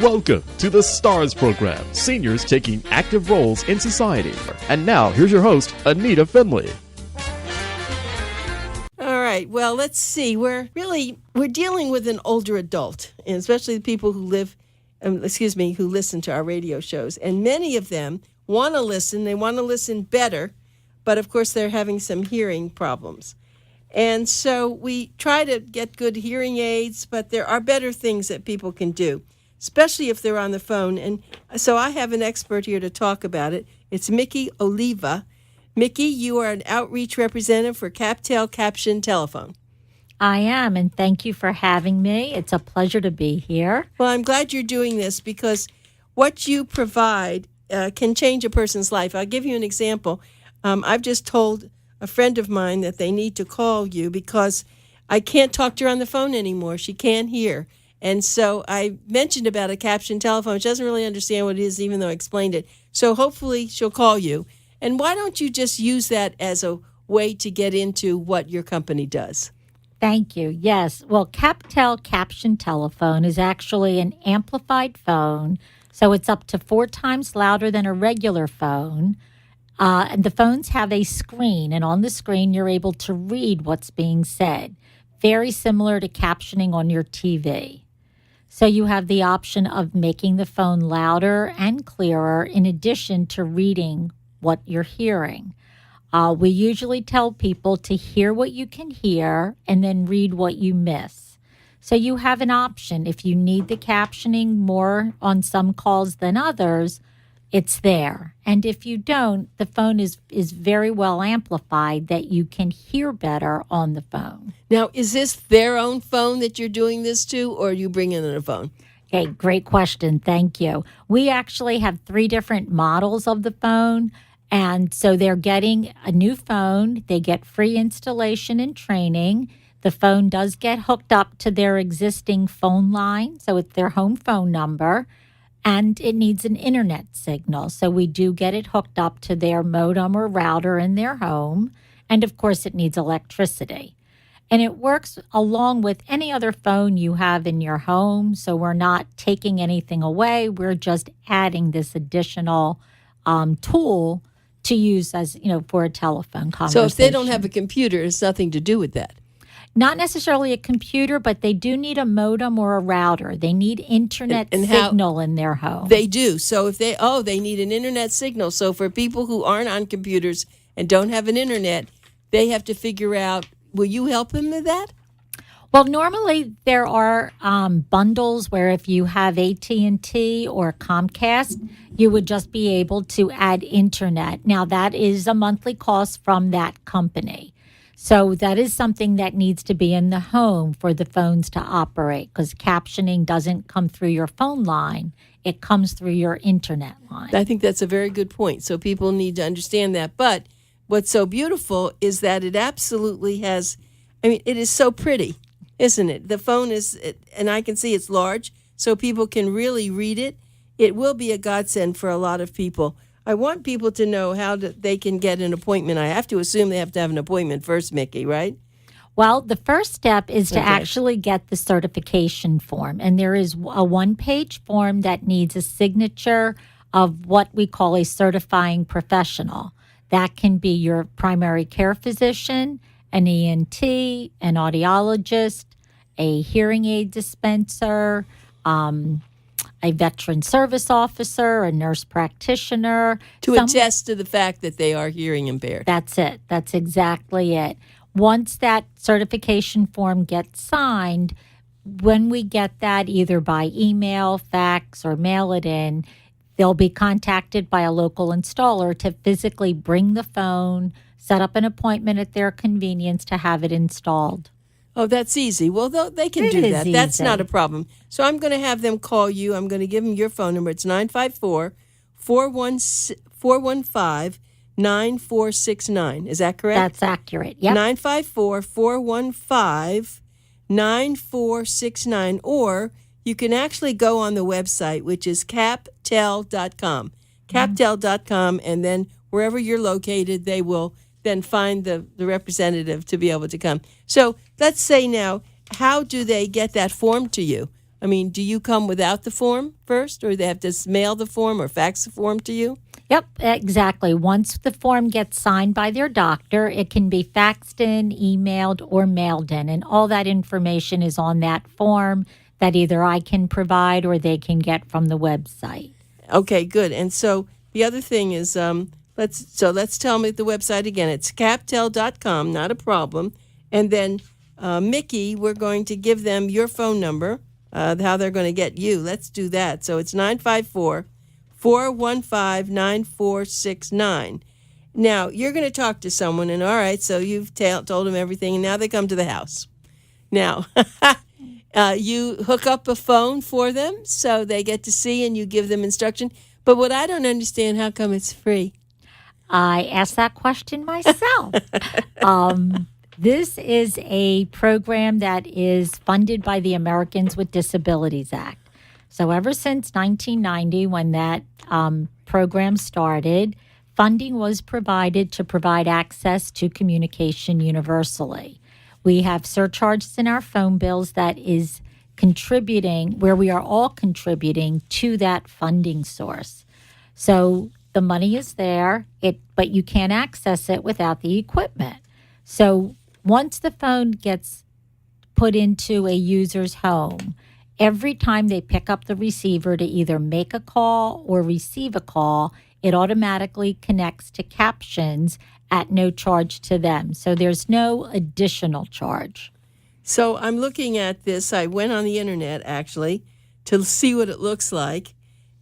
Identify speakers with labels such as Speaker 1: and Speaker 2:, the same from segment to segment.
Speaker 1: Welcome to the STARS program, seniors taking active roles in society. And now, here's your host, ANITA FINLEY.
Speaker 2: All right, well, let's see. We're dealing with an older adult, and especially the people who who listen to our radio shows. And many of them want to listen. They want to listen better, but of course they're having some hearing problems. And so we try to get good hearing aids, but there are better things that people can do, especially if they're on the phone. And so I have an expert here to talk about it. It's Mickey OLIVA. Mickey, you are an outreach representative for CapTel Caption Telephone.
Speaker 3: I am, and thank you for having me. It's a pleasure to be here.
Speaker 2: Well, I'm glad you're doing this because what you provide can change a person's life. I'll give you an example. I've just told a friend of mine that they need to call you because I can't talk to her on the phone anymore. She can't hear. And so I mentioned about a caption telephone. She doesn't really understand what it is, even though I explained it. So hopefully she'll call you. And why don't you just use that as a way to get into what your company does?
Speaker 3: Thank you. Yes. Well, CapTel Caption Telephone is actually an amplified phone. So it's up to 4 times louder than a regular phone. And the phones have a screen, and on the screen, you're able to read what's being said. Very similar to captioning on your TV. So you have the option of making the phone louder and clearer in addition to reading what you're hearing. We usually tell people to hear what you can hear and then read what you miss. So you have an option. If you need the captioning more on some calls than others, it's there. And if you don't, the phone is very well amplified that you can hear better on the phone.
Speaker 2: Now, is this their own phone that you're doing this to, or are you bringing in a phone?
Speaker 3: Okay, great question. Thank you. We actually have 3 different models of the phone. And so they're getting a new phone. They get free installation and training. The phone does get hooked up to their existing phone line. So it's their home phone number. And it needs an internet signal. So we do get it hooked up to their modem or router in their home. And of course, it needs electricity. And it works along with any other phone you have in your home. So we're not taking anything away. We're just adding this additional tool to use as, for a telephone conversation.
Speaker 2: So if they don't have a computer, it's nothing to do with that.
Speaker 3: Not necessarily a computer, but they do need a modem or a router. They need internet signal in their home.
Speaker 2: They do. So if they need an internet signal. So for people who aren't on computers and don't have an internet, they have to figure out, will you help them with that?
Speaker 3: Well, normally there are bundles where if you have AT&T or Comcast, you would just be able to add internet. Now, that is a monthly cost from that company. So that is something that needs to be in the home for the phones to operate because captioning doesn't come through your phone line. It comes through your internet line.
Speaker 2: I think that's a very good point. So people need to understand that. But what's so beautiful is that it absolutely has, it is so pretty, isn't it? The phone is, and I can see it's large, so people can really read it. It will be a godsend for a lot of people. I want people to know how they can get an appointment. I have to assume they have to have an appointment first, Mickey, right?
Speaker 3: Well, the first step is to actually get the certification form. And there is a 1-page form that needs a signature of what we call a certifying professional. That can be your primary care physician, an ENT, an audiologist, a hearing aid dispenser, a veteran service officer, a nurse practitioner.
Speaker 2: To attest to the fact that they are hearing impaired.
Speaker 3: That's it. That's exactly it. Once that certification form gets signed, when we get that either by email, fax, or mail it in, they'll be contacted by a local installer to physically bring the phone, set up an appointment at their convenience to have it installed.
Speaker 2: Oh, that's easy. Well, they can do that. That's not a problem. So I'm going to have them call you. I'm going to give them your phone number. It's 954-415-9469. Is that correct?
Speaker 3: That's accurate. Yep.
Speaker 2: 954-415-9469. Or you can actually go on the website, which is captel.com. Captel.com, and then wherever you're located, they will then find the representative to be able to come. So let's say now, how do they get that form to you? I mean, do you come without the form first, or they have to mail the form or fax the form to you?
Speaker 3: Yep, exactly. Once the form gets signed by their doctor, it can be faxed in, emailed, or mailed in. And all that information is on that form that either I can provide or they can get from the website.
Speaker 2: Okay, good. And so the other thing is, let's tell me the website again. It's captel.com, not a problem. And then, Mickey, we're going to give them your phone number, how they're going to get you. Let's do that. So it's 954-415-9469. Now, you're going to talk to someone, and all right, so you've told them everything, and now they come to the house. Now, you hook up a phone for them so they get to see, and you give them instruction. But what I don't understand, how come it's free?
Speaker 3: I asked that question myself. This is a program that is funded by the Americans with Disabilities Act. So ever since 1990, when that program started, funding was provided to provide access to communication universally. We have surcharges in our phone bills that is contributing, where we are all contributing to that funding source. So the money is there, but you can't access it without the equipment. So once the phone gets put into a user's home, every time they pick up the receiver to either make a call or receive a call, it automatically connects to captions at no charge to them. So there's no additional charge.
Speaker 2: So I'm looking at this. I went on the internet, actually, to see what it looks like.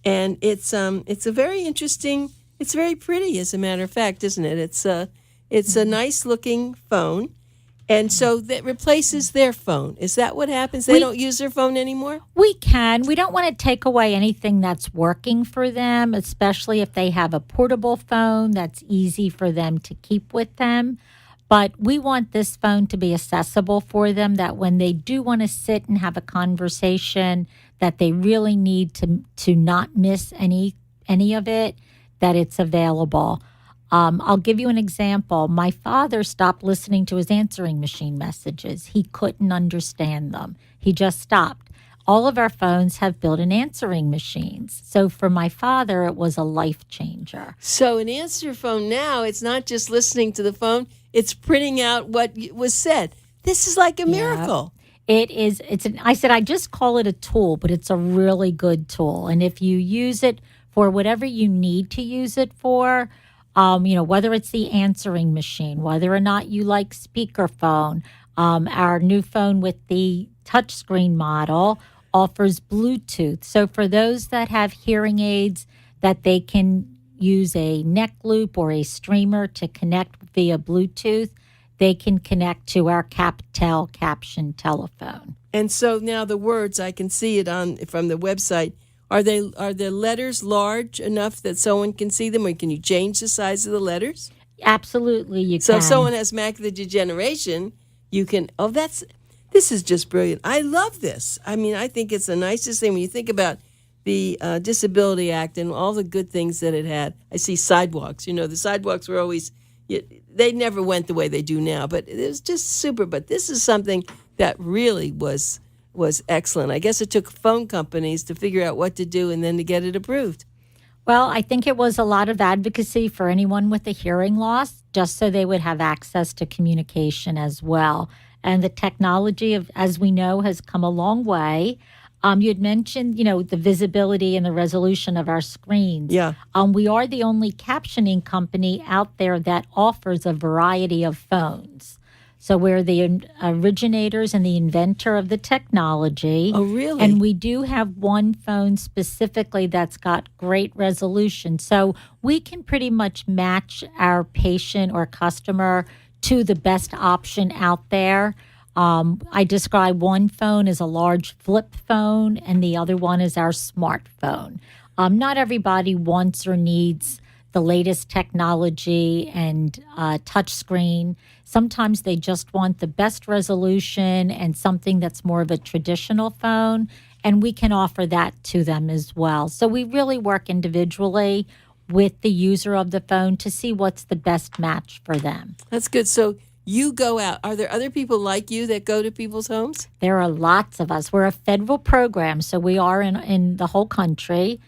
Speaker 2: And it's a very interesting, it's very pretty, as a matter of fact, isn't it? It's a nice-looking phone. And so that replaces their phone. Is that what happens? They don't use their phone anymore?
Speaker 3: We can. We don't want to take away anything that's working for them, especially if they have a portable phone that's easy for them to keep with them. But we want this phone to be accessible for them, that when they do want to sit and have a conversation, that they really need to not miss any of it, that it's available. I'll give you an example. My father stopped listening to his answering machine messages. He couldn't understand them. He just stopped. All of our phones have built-in answering machines. So for my father, it was a life changer.
Speaker 2: So an answer phone now, it's not just listening to the phone, it's printing out what was said. This is like a miracle.
Speaker 3: It is. I said, I just call it a tool, but it's a really good tool. And if you use it for whatever you need to use it for, whether it's the answering machine, whether or not you like speakerphone, our new phone with the touchscreen model offers Bluetooth. So for those that have hearing aids, that they can use a neck loop or a streamer to connect via Bluetooth, they can connect to our CapTel caption telephone.
Speaker 2: And so now the words, I can see it from the website. Are the letters large enough that someone can see them, or can you change the size of the letters?
Speaker 3: Absolutely, you can.
Speaker 2: So if someone has macular degeneration, you can. Oh, this is just brilliant. I love this. I mean, I think it's the nicest thing when you think about the Disability Act and all the good things that it had. I see sidewalks. The sidewalks were always, they never went the way they do now, but it was just super. But this is something that really was excellent. I guess it took phone companies to figure out what to do and then to get it approved.
Speaker 3: Well, I think it was a lot of advocacy for anyone with a hearing loss, just so they would have access to communication as well. And the technology, as we know, has come a long way. You had mentioned, the visibility and the resolution of our screens.
Speaker 2: Yeah.
Speaker 3: We are the only captioning company out there that offers a variety of phones. So we're the originators and the inventor of the technology.
Speaker 2: Oh, really?
Speaker 3: And we do have one phone specifically that's got great resolution. So we can pretty much match our patient or customer to the best option out there. I describe one phone as a large flip phone, and the other one is our smartphone. Not everybody wants or needs the latest technology and touchscreen. Sometimes they just want the best resolution and something that's more of a traditional phone, and we can offer that to them as well. So we really work individually with the user of the phone to see what's the best match for them.
Speaker 2: That's good. So you go out. Are there other people like you that go to people's homes?
Speaker 3: There are lots of us. We're a federal program, so we are in the whole country.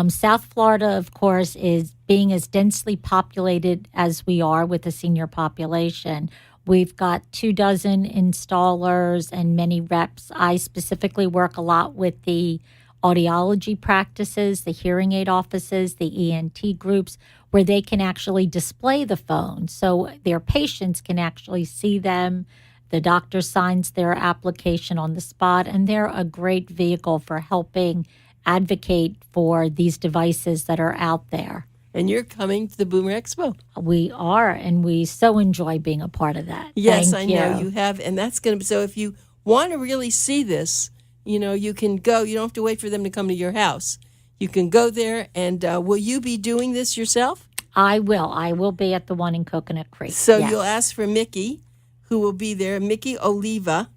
Speaker 3: South Florida, of course, is being as densely populated as we are with the senior population. We've got 24 installers and many reps. I specifically work a lot with the audiology practices, the hearing aid offices, the ENT groups, where they can actually display the phone so their patients can actually see them. The doctor signs their application on the spot, and they're a great vehicle for helping advocate for these devices that are out there.
Speaker 2: And you're coming to the Boomer Expo.
Speaker 3: We are, and we so enjoy being a part of that.
Speaker 2: Yes,
Speaker 3: Thank
Speaker 2: I know you have, and that's going to be, so if you want to really see this, you can go. You don't have to wait for them to come to your house. You can go there, and will you be doing this yourself?
Speaker 3: I will. I will be at the one in Coconut Creek.
Speaker 2: So
Speaker 3: yes.
Speaker 2: You'll ask for Mickey, who will be there. Mickey Oliva.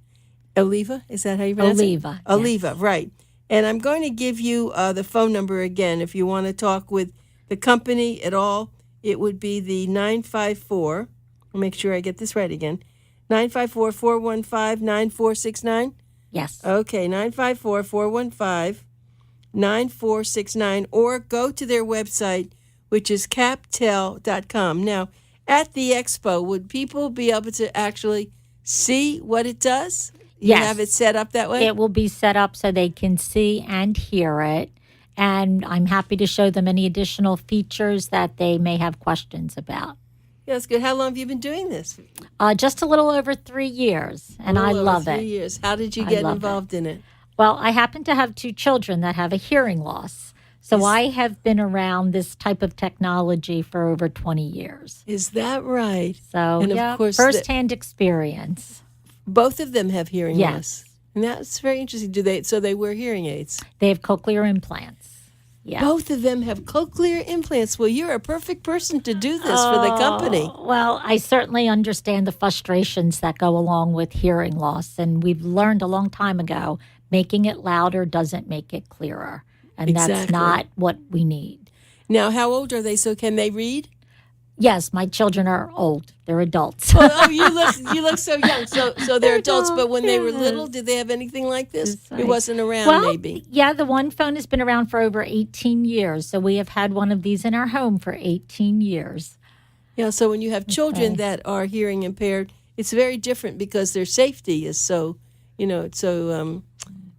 Speaker 2: Oliva? Is that how you pronounce
Speaker 3: Oliva,
Speaker 2: it? Oliva, right. And I'm going to give you the phone number again. If you want to talk with the company at all, it would be the 954. I'll make sure I get this right again. 954-415-9469?
Speaker 3: Yes.
Speaker 2: Okay, 954-415-9469. Or go to their website, which is CapTel.com. Now, at the expo, would people be able to actually see what it does? You have it set up that way?
Speaker 3: It will be set up so they can see and hear it. And I'm happy to show them any additional features that they may have questions about.
Speaker 2: Yeah, that's good. How long have you been doing this?
Speaker 3: Just a little over 3 years, and I love it.
Speaker 2: 3 years. How did you get involved in it?
Speaker 3: Well, I happen to have 2 children that have a hearing loss. So I have been around this type of technology for over 20 years.
Speaker 2: Is that right?
Speaker 3: So,
Speaker 2: and of course,
Speaker 3: firsthand experience.
Speaker 2: Both of them have hearing
Speaker 3: Yes.
Speaker 2: loss. And that's very interesting. So they wear hearing aids?
Speaker 3: They have cochlear implants. Yeah.
Speaker 2: Both of them have cochlear implants. Well, you're a perfect person to do this for the company.
Speaker 3: Well, I certainly understand the frustrations that go along with hearing loss. And we've learned a long time ago, making it louder doesn't make it clearer. And that's not what we need.
Speaker 2: Now, how old are they? So can they read?
Speaker 3: Yes, my children are old. They're adults.
Speaker 2: You look so young. So they're adults. But when they were little, did they have anything like this? It wasn't around, maybe.
Speaker 3: Yeah, the one phone has been around for over 18 years. So we have had one of these in our home for 18 years.
Speaker 2: Yeah, so when you have children that are hearing impaired, it's very different because their safety is so,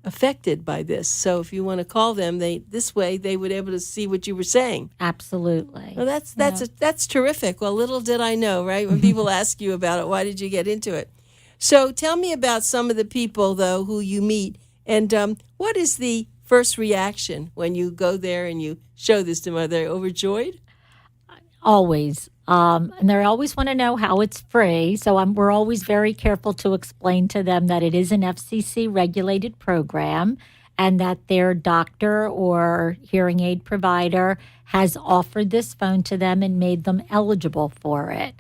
Speaker 2: affected by this. So if you want to call them, this way they would be able to see what you were saying.
Speaker 3: Absolutely.
Speaker 2: Well, that's terrific. Well, little did I know, right? When people ask you about it, why did you get into it? So tell me about some of the people, though, who you meet, and what is the first reaction when you go there and you show this to them? Are they overjoyed?
Speaker 3: Always. And they always want to know how it's free. So we're always very careful to explain to them that it is an FCC-regulated program and that their doctor or hearing aid provider has offered this phone to them and made them eligible for it.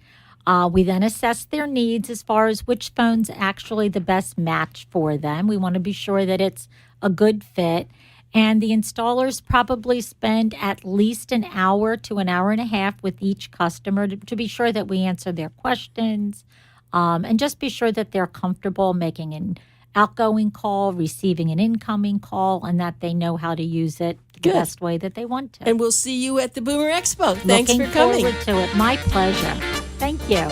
Speaker 3: We then assess their needs as far as which phone's actually the best match for them. We want to be sure that it's a good fit. And the installers probably spend at least an hour to an hour and a half with each customer to be sure that we answer their questions and just be sure that they're comfortable making an outgoing call, receiving an incoming call, and that they know how to use it the best way that they want to.
Speaker 2: And we'll see you at the Boomer Expo. Thanks for coming.
Speaker 3: Looking forward to it. My pleasure. Thank you.